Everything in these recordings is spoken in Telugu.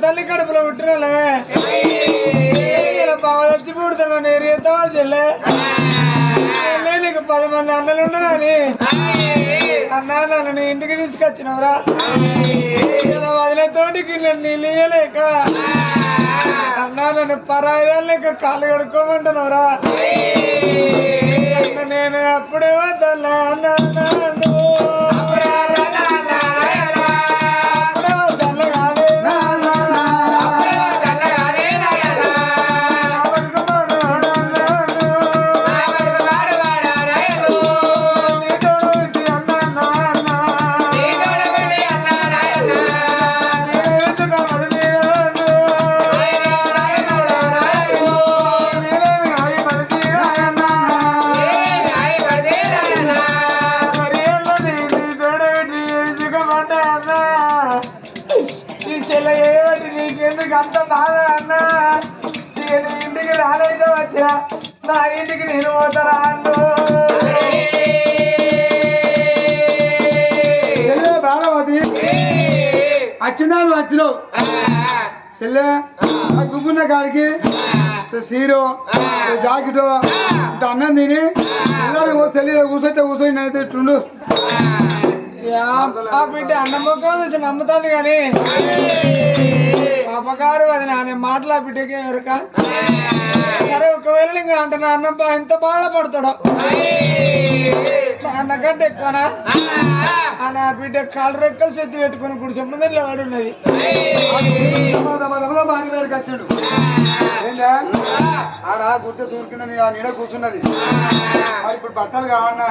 తల్లి కడుపులో పుట్టినలే బావ వచ్చి పుడతాను నేను ఎత్తావా చెల్లె నీకు 10 మంది అన్నలు ఉండనని అన్నా నన్ను ఇంటికి తీసుకొచ్చినవరా వదిలే తోటికి నీళ్ళు ఇయ్యలేక అన్నా నన్ను పరాయిలా లేక కాళ్ళు కడుక్కోమంటున్నావురా నేను అప్పుడే వద్దల్లా అన్నా నీకెందుకు అంత బాధ అన్నా నేను ఇంటికి రాలేక వచ్చా నా ఇంటికి నేను పోతారా అన్ను బాలవతి వచ్చినాను వచ్చినావు చెల్లె ఆ గుబ్బున్న కాడికి సీరో జాకెట్ అన్నం తిని ಎಲ್ಲರೂ చెల్లి కూర్చొని అయితే ఇట్టుండు ఆ బిడ్డ అన్నం మొక్క నమ్ముతాను కానీ పాపగారు అది నా మాటలు ఆ బిడ్డకి ఎవరక సరే ఒకవేళ ఇంకా అంటే నా అన్నం ఎంత బాధపడతాడో అన్నకంటే ఎక్కువనా ఆ బిడ్డ కాళ్ళు రెక్కలు చెత్తి పెట్టుకుని గుడిసె ముందు వాడు ఉన్నది వచ్చాడు ఏంటా ఆడ గుర్తు దూరుకున్నది ఆ నీడ కూర్చున్నది మరి ఇప్పుడు బట్టలు కావన్నా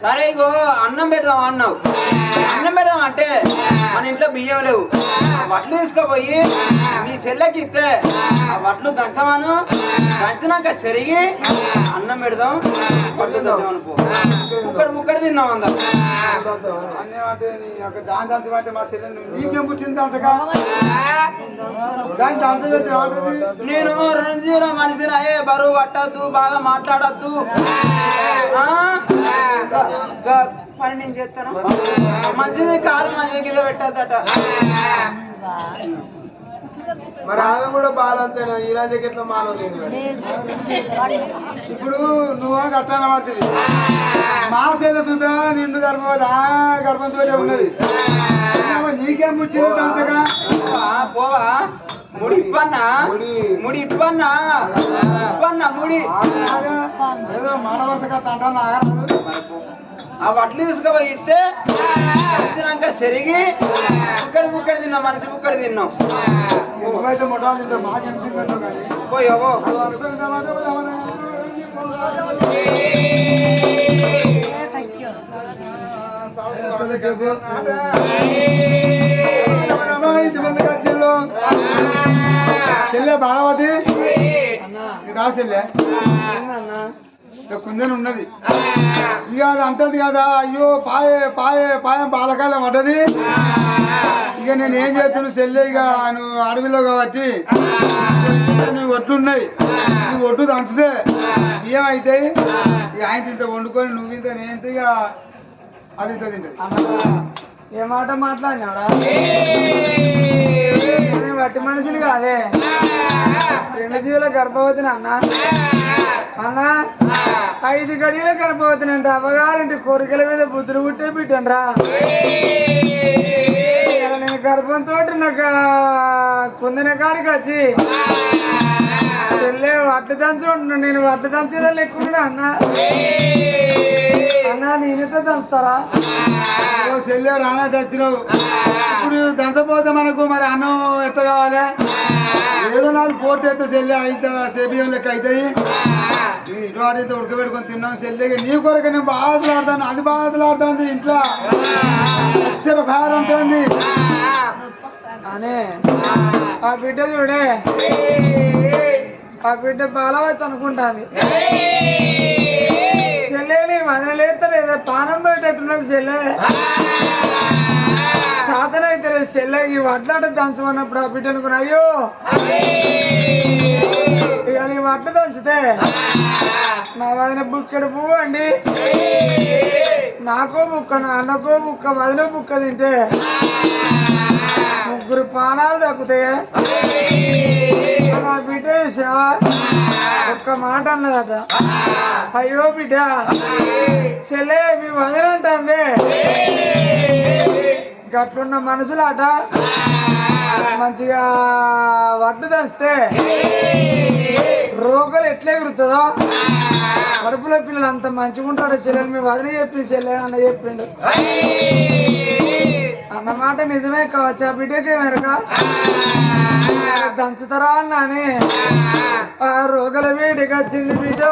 సరే ఇగో అన్నం పెడదాం అన్నావు అన్నం పెడదాం అంటే మన ఇంట్లో బియ్యం లేవు ఆ వడ్లు తీసుకుపోయి మీ చెల్లెకి ఇస్తే ఆ వడ్లు దంచమాను దంచినాక చెరిగి అన్నం పెడదాం వడ్లు దంచమనుకో ముక్కడి తిన్నాం అందరు దాని దంచమంటే మా చెల్లె నీకేం పుట్టింది అంతగా దాన్ని దంచబెట్టి నేను రంజీల మనిషిని అయ్యే బరువు పట్టద్దు బాగా మాట్లాడద్దు పని నేను చేస్తాను మంచిది కాలు మంచిది కిలో పెట్టద్దట మరి ఆమె కూడా బాలంతేనా ఇలా జాకెట్లో మాలో లేదు ఇప్పుడు నువ్వు కట్టాన పడుతుంది మా సేద చూద్దా నిండు గర్భంతో ఉన్నది నీకేం పుట్టింది అంతగా పోవా ముడి ఇప్పన్నా ముడి ఇప్పన్నా ముడి ఏదో మానవర్తగా తంటాను ఆ వడ్లు తీసుకుపోయి ఇస్తే వచ్చినాక చెరిగి ముక్కడి తిన్నాం మనిషి ముక్కడి తిన్నాం నువ్వైతే మొట్టాలు తింటావు మాకు ఎంత కానీ పోయావో చెల్లె బాలవతి కాదు చెల్లె కుందని ఉన్నది ఇక అది అంటది కదా అయ్యో పాయం పాలకాయలు పడ్డది ఇక నేను ఏం చేస్తున్నాను చెల్లె ఇక నువ్వు అడవిలో కాబట్టి నువ్వు ఒడ్లు ఉన్నాయి నువ్వు ఒడ్డు దంచితే బియ్యం అవుతాయి ఇక ఆయన ఇంత వండుకొని నువ్వు ఇంత నేను ఇక అది ఇంత తింటది ఏ మాట మాట్లాడినాడా వట్టి మనుషులు కాదే 2 జీవుల గర్భవతిని అన్నా 5 గడియల గర్భవతిని అంటే అవ్వగారింటి కోరికల మీద బుద్ధులు పుట్టే బిడ్డండ్రా నేను గర్భంతో నాకు కుందిన కాడికి వచ్చి చెల్లె వడ్డు దంచి ఉంటున్నాను నేను వడ్డు దంచేదా లెక్కున్నాడు అన్నా నేనైతే దంచుతారా చెల్లె రానా తెచ్చినావు ఇప్పుడు దంచపోతే మనకు మరి అన్నం ఎట్లా కావాలి ఏదో 4 పోటీ అయితే చెల్లె అయితే సేబియం లెక్క అవుతాయి ఇటు వాటితో ఉడకబెట్టుకొని తిన్నాం చెల్లె నీ కొరకు నేను బాధలాడతాను అది బాధలాడుతుంది ఇంట్లో అక్షర భారం ఉంటుంది అనే ఆ బిడ్డ చూడే ఆ బిడ్డ బాలవచ్చి అనుకుంటాను చెల్లెని వదలలేస్తా లేదా పానం పెట్టేట్టున్నది చెల్లె సాధన అయితే లేదు చెల్లె ఈ వడ్లాట దంచమన్నప్పుడు ఆ బిడ్డ అనుకున్నా అయ్యో ఇక నీ వడ్లు దంచితే నా వదిన బుక్కడు పువ్వు అండి నాకో బుక్క అన్నకో బుక్క వదిన బుక్క తింటే ముగ్గురు ప్రాణాలు తగ్గుతాయి నా బిడ్డ చూసినావా ఒక్క మాట అన్నదట అయ్యో బిడ్డ చెల్లె మీ వదలంటే గట్లున్న మనుషులాట మంచిగా వడ్డు తెస్తే రోగాలు ఎట్లా ఎగురుతుందో కడుపులో పిల్లలు అంత మంచిగా ఉంటాడు చెల్లెలు మీ వదిలి చెప్పి చెల్లె అన్న చెప్పిండు అన్నమాట నిజమే కావచ్చు ఆ బిడ్డకి వెనక దంచుతారా అన్నాని ఆ రోగుల వీడికి వచ్చింది బిడ్డ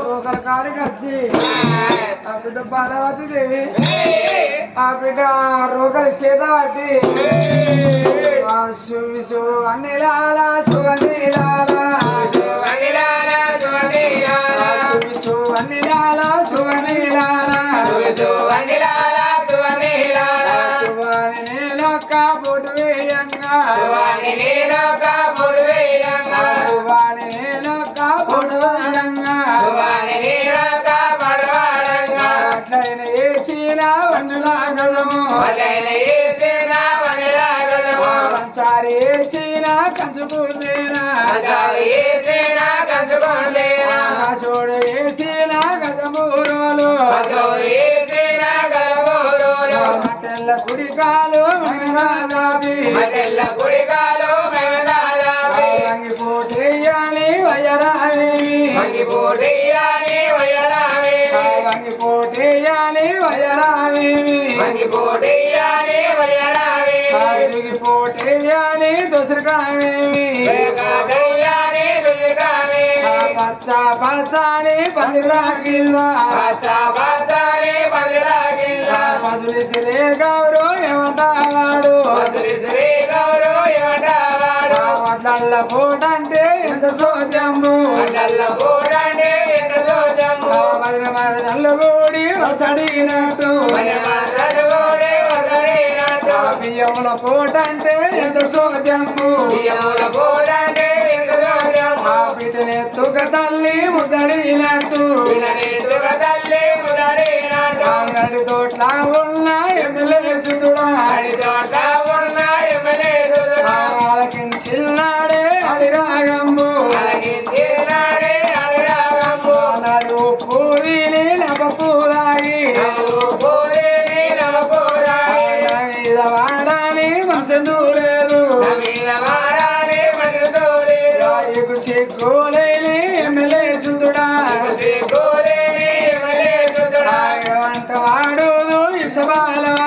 రోగుల కాడికి వచ్చి ఆ బిడ్డ బాలవతి దేవి ఆ బిడ్డ రోగుల చేత పట్టి సువిసు అన్నిలాలా సుగంధిలాలా సువిసు అన్నిలాలా సుగంధిలాలా సువాణి లోక బొడు వేయంగా సువాణి లోక బొడు వేయంగా అట్లైన ఏసిన వండులా గదము సంసారి ఏసిన కంచుకుందేనా చూడు ఏసిన గజమూరోలు తెల్ల కుడికాలు వంగిపోటేయాలి వయరావేమి వంగిపోటేయాలి వయరావేమి పోటేయాలి దొసరకావేమి పచ్చ పచ్చాలి పందిరాకిల్లా పసులిసిలే గౌరవ ఏమంటావాడు వడ్లల్ల పోటంటే ఎంత సోజంబు మరదల్లు కూడి వసడినట్టు బియ్యముల పోటంటే ఎంత సోజంబు పిటనెత్తుక తల్లి ముద్దడినట్టు అంగడి తోట్ల ఉన్న ఎమ్మెల్యేసుడా ఆలకించిల్లాడే అడిరాగంబు నలు పూరిని నవపూరాయి వాడాలి మనసు లేదు సిగ్గులేని ఎమ్మెల్యేసుడా వంట వాడు ఇసబాలం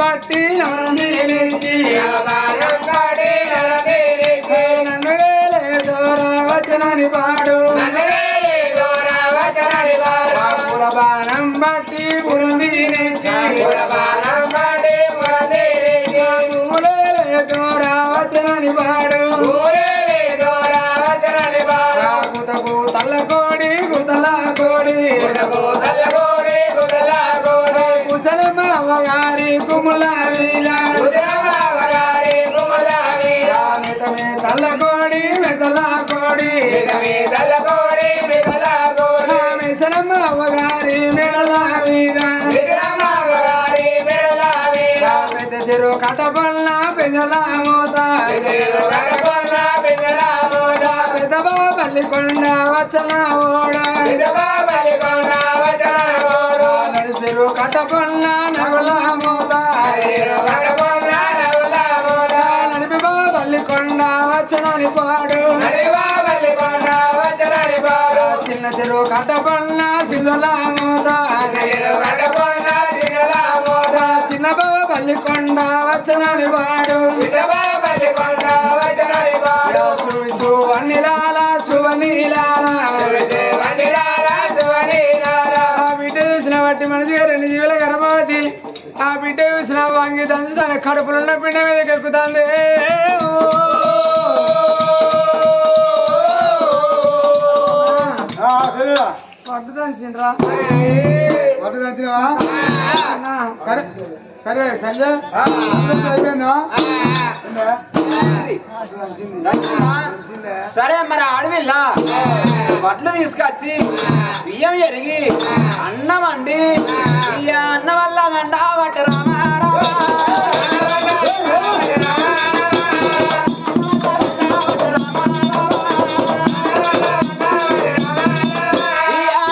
బట్టి వచనని పాడు పురబాణం బట్టి వచనని పాడు గుతకు తల్ల కోడి గుతల కోడి కుశలమ్మ అవగారి కుముల వీర మెతమే తల్ల కోడి మెతల కోడి మిసలమ్మ అవగారి మెడల వీర పెద్ద చెరు కటపల్ల పెద్దల మోత పెద్ద బాబల్లి కొండ వచ్చన ఓడ నడిచెరు కటపల్ల నగల మోత నడిపి బాబల్లి కొండ వచ్చనని పాడు చిన్న చెరు కటపల్ల సిద్ధల మోత చిన్న బాబల్లి కొండ వచ్చనని పాడు సువన్నీలాల సువన్నీలాల ఆ బిడ్డ చూసిన బట్టి మనిషిగా 2 జీవుల గర్భవతి ఆ బిడ్డ చూసిన వంగి దంచు తన కడుపులున్న పిండ మీదకి ఎక్కుతుంది పట్టు దంచినవా సరే సరే సరే అయిపోయిందా సరే మరి అడవిలా వడ్లు తీసుకొచ్చి బియ్యం ఎరిగి అన్నం అండి ఈ అన్నం వల్ల గంట పట్టు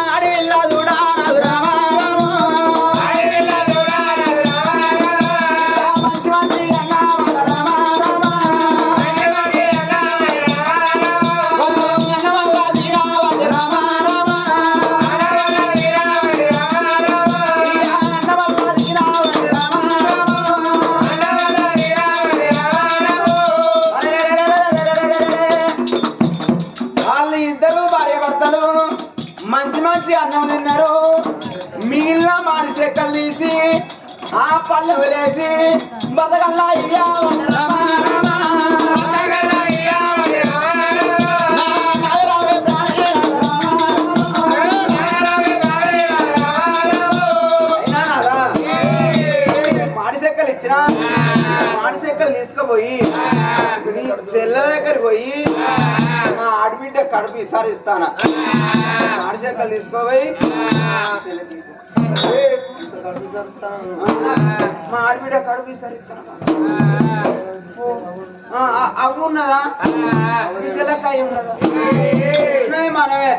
అడవిల్లా చూడా మంచి మంచి అన్నం తిన్నారు మిగిలిన మాడి చెక్కలు తీసి ఆ పల్లె వలేసి బతకల్లా ఇయ్యా మాడి చెక్కలు ఇచ్చిన మాడి చెక్కలు తీసుకుపోయి నీ చెల్ల దగ్గర పోయి మా ఆడబిడ్డ కడుపు ఈసారి ఇస్తాను మాడి చెక్కలు తీసుకోపోయి మా ఆడబిడ్డ కడుపు ఈసారి ఇస్తాను అవి ఉన్నదా మీ చెల్లకాయ ఉన్నదా మనమే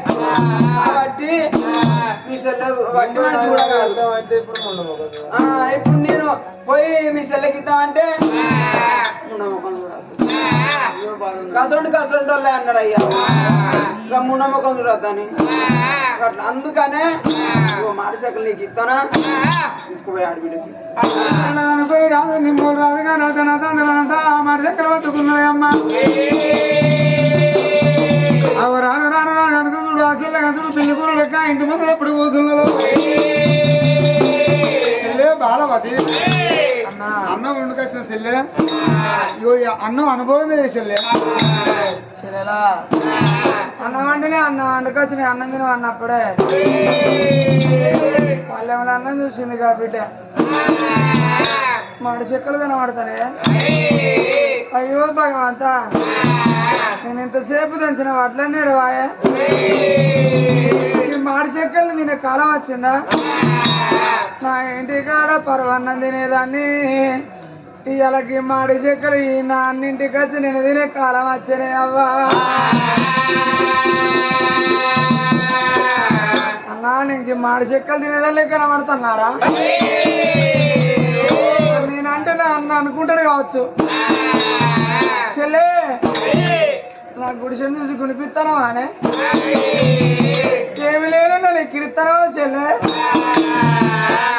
కాబట్టి మీ చెల్ల వడ్డీ చూడగలుగుతామంటే ఇప్పుడు నేను పోయి మీ చెల్లకి ఇద్దామంటే ముఖం చూడద్దు కసండు వాళ్ళే అన్నారు అయ్యా ఇంకా ముఖం చూడద్దని అట్లా అందుకనే మాడి చెక్కలు నీకు ఇస్తానా తీసుకుపోయి ఆడబిడ్డకి అనుకుని రాదు నిమ్మలు రాదుగా నడతా మాట చక్కర పట్టుకున్నది అమ్మ అవి రాను రాను రాను కనుక చూడు అసలు కనుక పిల్లి కూర లెక్క ఇంటి ముందు ఎప్పుడు కూర్చున్నదో చెల్లె బాలవతి అన్నం వండుకొచ్చిన చెల్లె అన్నం అనుభవం చెల్లె చెల్లెలా అన్నం అంటేనే వండుకొచ్చిన అన్నం తిన అన్నప్పుడే పల్లెముల అన్నం చూసింది బిడ్డ మాడి చెక్కలు కనబడతానే అయ్యో భగవంతా నేను ఇంతసేపు దంచిన వడ్లన్నాడు వాయే ఈ మాడి చెక్కలు తినే కాలం వచ్చిందా నా ఇంటి కాడ పరవన్నం తినేదాన్ని ఇవాళకి మాడి చెక్కలు ఈ నా అన్నింటికి వచ్చి నేను తినే కాలం వచ్చనే అవ్వా అన్నా నీకు మాడి చెక్కలు తినేదాన్ని కనబడుతున్నారా నేనంటే నా అన్న అనుకుంటాడు కావచ్చు చెల్లే నా గుడిసెని చూసి గునిపిస్తానా అనే ఏమి లేను నన్ను ఎక్కిరిస్తానా చెల్లె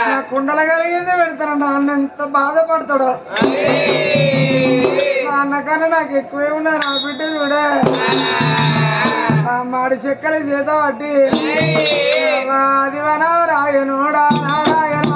నా కుండల కలిగిందే పెడతాను అన్న ఎంత బాధపడతాడో నా అన్నకన్నా నాకు ఎక్కువే ఉన్నా నా బిడ్డ చూడే ఆ మాడి చెక్కలు చేత పట్టి అదివనా రాయనోడా నారాయణ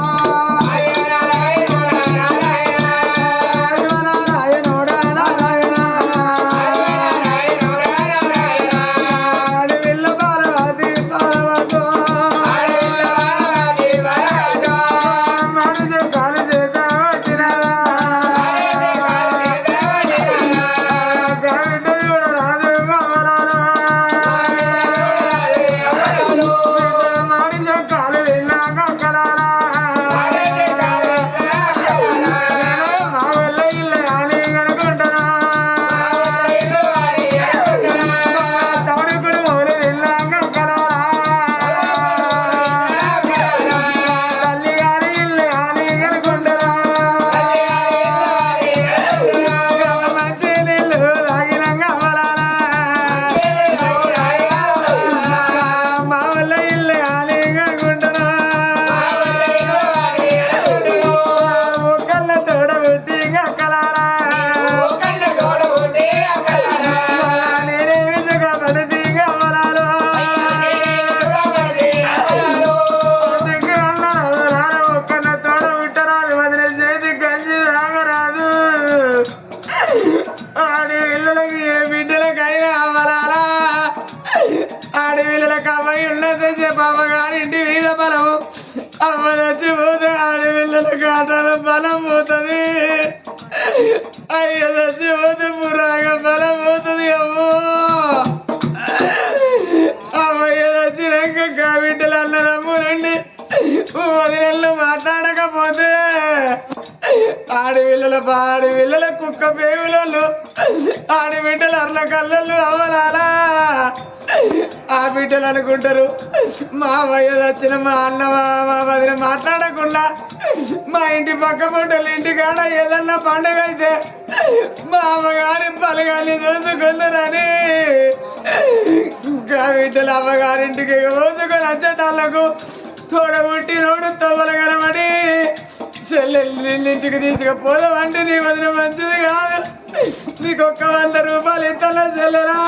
అడవిల కవ్వై ఉన్నదే బాబా గారి ఇంటి మీద బలము అమ్మ చచ్చిపోతే ఆడపిల్లల కాటాల బలం పోతుంది అయ్య చచ్చిపోతే పురాగా బలం పోతుంది అమ్మో అమ్మయ్య చచ్చినాక కాబిడ్డలు అన్నదమ్ము రండి వదినెళ్ళు మాట్లాడకపోతే ఆడపిల్లల కుక్క పేగులలో ఆడబిడ్డలు అర్ల కళ్ళలు అవ్వలాలా ఆ బిడ్డలు అనుకుంటారు మా అమ్మయ్య వచ్చిన మా అన్న మా వదిన మాట్లాడకుండా మా ఇంటి పక్క పొట్టలు ఇంటికాడ ఏదన్నా పండుగ అయితే మా అమ్మగారి పలగాన్ని చూసుకుందరని ఇంకా బిడ్డలు అమ్మగారింటికి రోజుకొని వచ్చేటాళ్ళకు తోడబుట్టి నోడు తవ్వల కనబడి చెల్లెలు నిన్నింటికి తీసుకుపోదామంటే నీ వదిన మంచిది కాదు నీకు 100 రూపాయలు ఇట్టలో చెల్లెలా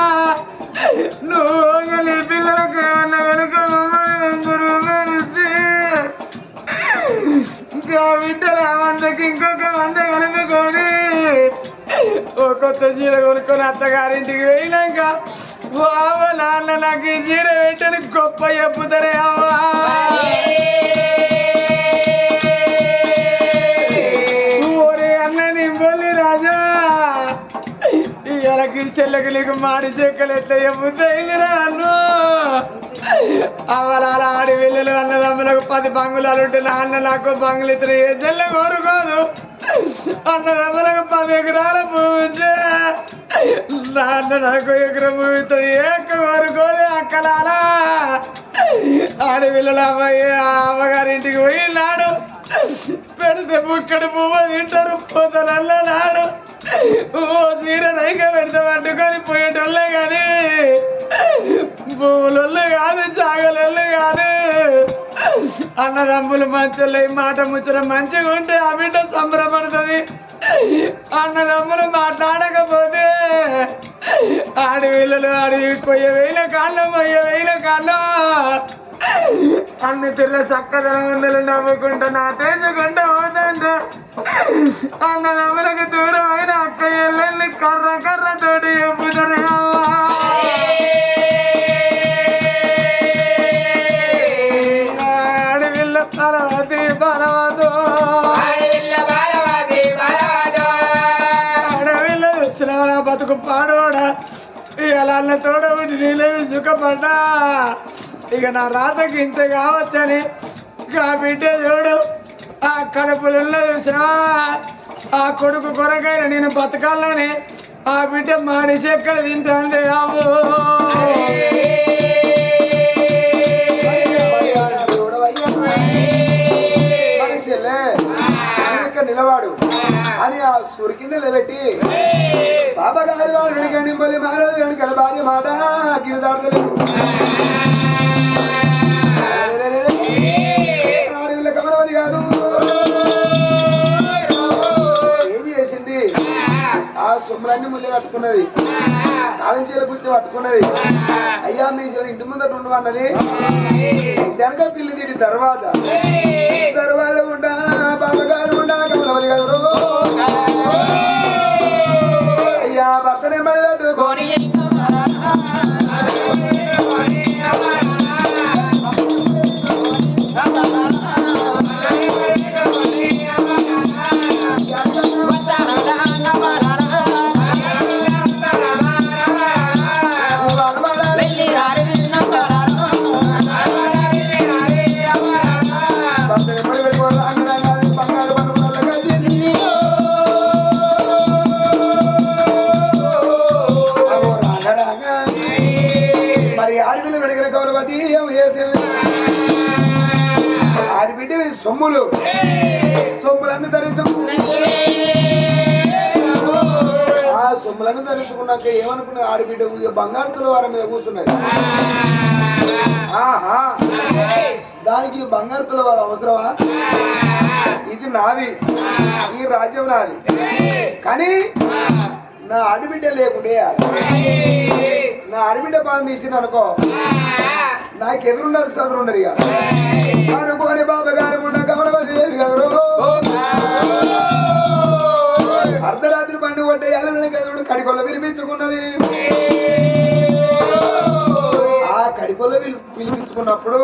నువ్వు నీ పిల్లలకు ఏమన్నా కనుక మమ్మల్ని 100 రూపాయలు ఇస్తే ఇంకా బిడ్డల 100కి ఇంకొక 100 కలుపుకొని ఓ కొత్త చీర కొనుక్కొని అత్తగారింటికి పోయినాక అవ్వ నాన్న నాకు ఈ చీర పెట్టని గొప్ప చెప్పుతారే అవ్వా ఓరే అన్న నీ బోలి రాజా ఇళ్ళకి చెల్లకి నీకు మాడి చెక్కలు ఎట్లా చెప్పుతాయిరా అన్ను అవలాల ఆడి వెళ్ళలు అన్నదమ్ములకు 10 బంగుళాలు ఉంటే నాన్న నాకు బంగులు ఇతరు ఏ చెల్లె కోరుకోదు అన్నదమ్ములకు 10 ఎకరాల భూమి ఉంటే నాన్న నాకు ఎకరం భూమి ఇతడు ఏక కోరుకోదు అక్కలాలా ఆడి పిల్లలు అమ్మగారింటికి పోయి నాడు పెడితే బుక్కడు పువ్వు తింటారు పోతలల్ల నాడు ఓ చీర రైగా పెడితే పట్టుకొని పోయేటోళ్ళే కానీ పువ్వులొల్లు కాదు జాగలొల్లు కాదు అన్నదమ్ములు మంచోళ్ళు మాట ముచ్చట మంచిగా ఉంటే ఆ బిడ్డ సంబరపడుతుంది అన్నదమ్ములు మాట్లాడకపోతే ఆడవిల్లలు అడవి 1000 కాళ్ళు 1000 కాళ్ళు అన్ని తిర్ల చక్కదనం ఉందలు నవ్వుకుంటా నా తెచ్చుకుంటా పోతుంట అన్నదమ్ములకు దూరం అయిన అక్క ఎల్లెల్ని కర్ర తోటి చెప్పుతారే ఆడవిల్ల బలవతి బలవదు ఆడవిల్ల చూసిన బతుకు పాడవాడా ఇలా అన్న తోడబుట్టి నీళ్ళు సుఖపడ్డా ఇక నా రాతకి ఇంత కావచ్చని ఆ బిడ్డ చూడు ఆ కడుపులలో చూసినా ఆ కొడుకు కొరకైనా నేను బతకాలని ఆ బిడ్డ మాడి చెక్కలు తింటాంది అవ్వు నిలవాడు అని ఆ సూరి కింద నిలబెట్టి బాబా గారు వెనకండి మళ్ళీ మారాడు వెనకాల భార్య మాట గిరిదాడలేదు ఆడవిల్ల కమలవతి గారు ఏం చేసింది ఆ సొమ్ములన్నీ ముళ్ళే కట్టుకున్నది తాళం చీల గుర్తి పట్టుకున్నది అయ్యా మీ ఇంటి ముందట ఉండవన్నది శనక పిల్లి తీడి తర్వాత గుండా బాబగారు గుండా కమలవతి గారు అయ్యా భర్తనే పడబెట్టుకొని ఆడిబిడ్డ సొమ్ములన్నీ ఆ సొమ్ములన్నీ ధరించుకున్నాక ఏమనుకున్నది ఆడిబిడ్డ బంగారు తులవారం మీద కూర్చున్నది ఆహా దానికి బంగారు తులవారు అవసరమా ఇది నాది ఈ రాజ్యం నాది కానీ నా ఆడిబిడ్డ లేకుండే నా ఆడిబిడ్డ పాలన తీసింది అనుకో నాకు ఎదురున్నారు చదురున్నారు ఇక అనుకోని బాబా గారు ఉన్న కమలవతి దేవి గారు అర్ధరాత్రి పండు కొట్టే ఎల్లడు కడికొల్ల పిలిపించుకున్నది ఆ కడికొల్ల పిలిపించుకున్నప్పుడు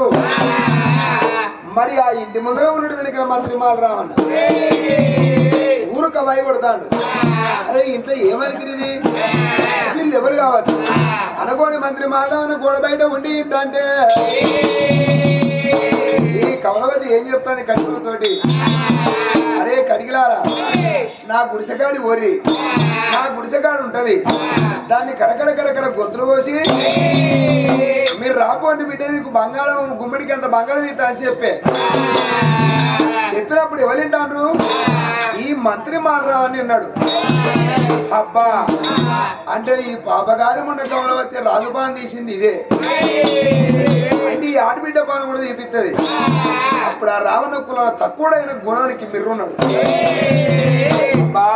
మరి ఆ ఇంటి ముందర ఉన్నట్టు వెనుక మంత్రి మాలరామన్న ఊరు కబాయి కొడతాడు. అరే ఇంట్లో ఏమలికిరిది వీళ్ళు ఎవరు కావచ్చు అనుకోని మంత్రి మాలరామన్న గోడ బయట ఉండి ఇంటంటే ఈ కమలవతి ఏం చెప్తాను కడుపులతోటి, అరే కడిగిలారా నా గుడిసెకాడి ఓరి నా గుడిసెకాడు ఉంటది, దాన్ని కరకర గొంతులు పోసి మీరు రాపోండి బిడ్డ మీకు బంగారం గుమ్మడికి అంత బంగారం ఇస్తా అని చెప్పినప్పుడు ఎవరింటాను ఈ మంత్రి మారరావు అని అన్నాడు. అబ్బా అంటే ఈ పాపగారి ఉన్న కమలవతి రాజుపాన్ తీసింది ఇదే అంటే ఈ ఆడబిడ్డ పాన కూడా తీపిస్తుంది. అప్పుడు ఆ రావణ కుల తక్కువడైన గుణానికి మిర్రున్నాడు. అబ్బా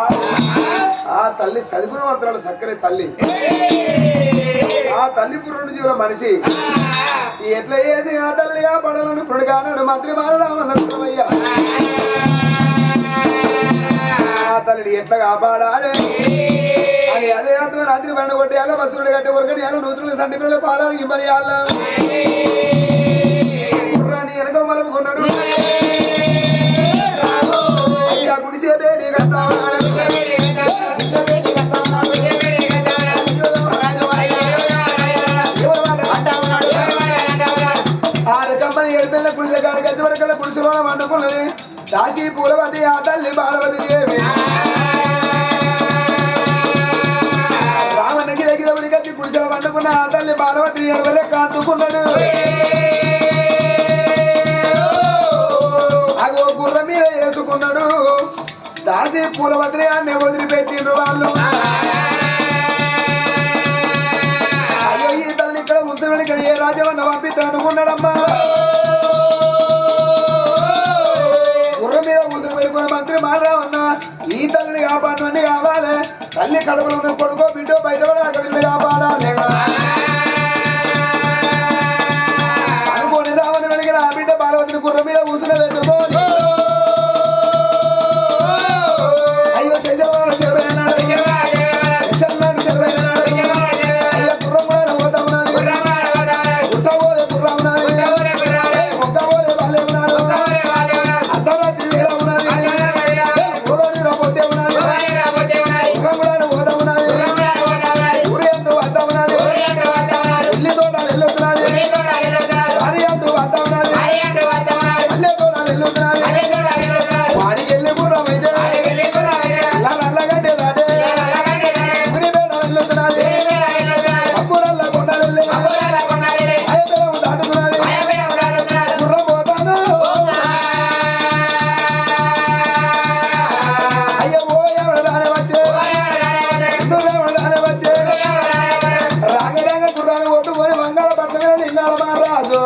ఆ తల్లి చదువుకున్న మంత్రాలు చక్కరే తల్లి, ఆ తల్లి పురుడు జీవుల మనిషి ఎట్లా చేసి ఆ తల్లిగా పడలను పుడుగానాడు మంత్రి బాలరామయ్యా. ఆ తల్లిని ఎట్లా కాపాడాలి అని అదే ఆత్మ రాత్రి బండ కొట్టేయాలి, వస్తువులు కట్టి ఉరకడియాలి, నూతులు సంటి పిల్లలు పాలాలు ఇవ్వనియాల కుర్రాన్ని వెనక మలుపుకున్నాడు. అయ్యా గుడిసే బేడి ఏడుపిల్ల గుడిసె కాడి గది వరకల్లా గుడిసెలో వండుకున్నది దాసి పూలవతి ఆ తల్లి బాలవతి దేవి. రావణకి దగ్గర గది గుడిసెలో వండుకున్న ఆ తల్లి బాలవతి ఎడవలే కాంతుకున్నాడు. అగో గుర్ర మీద వేసుకున్నాడు. దాసి పూలవతిని అన్ని వదిలిపెట్టిండ్రు వాళ్ళు. అయ్యో ఈ తల్లి ఇక్కడ ఉంచమని ఇక్కడ ఏ రాజవన్న పంపిద్దాం అనుకున్నాడమ్మా. గుర్రం మీద ముసుగు పెట్టుకున్న మంత్రి మారరామన్న ఈ తల్లిని కాపాడమని కావాలి, తల్లి కడుపులో ఉన్న కొడుకో బిడ్డో బయటపడాక వీళ్ళు కాపాడాలి అనుకోని రావని అడిగిన ఆ బిడ్డ బాలవతిని గుర్రం మీద కూర్చుని పెట్టుకోని అయ్యో చెజవాడు చెరబైనాడు అయ్యో గుర్రం కూడా పోతా ఉన్నది, గుట్ట పోలే గుర్రం ఉన్నది, మొక్క పోలే బాలే ఉన్నారు, అర్ధరాత్రి వేళ ఉన్నది, పోతే ఉన్నది, గుర్రం కూడా పోతా ఉన్నది, ఊరి అంటూ వద్ద ఉన్నది, ఇల్లి తోటాలు వెళ్ళొస్తున్నది, వారి అంటూ వద్ద ఉన్నది, అల్లే తోటాలు వెళ్ళొస్తున్నది, వాడికి వెళ్ళి గుర్రం అయితే నల్లగడ్డే దాటే ఉరి వేళ వెళ్ళొస్తున్నది, అప్పుడల్లా కొండలెళ్ళి అయ్యబేడము దాటుతున్నది, గుర్రం పోతాను అయ్యో ఓ ఎవడు దానే వచ్చే ఎవడు దానే వచ్చే రాగ గుర్రాన్ని కొట్టుకొని వంగల పట్టణ లింగాల మహారాజు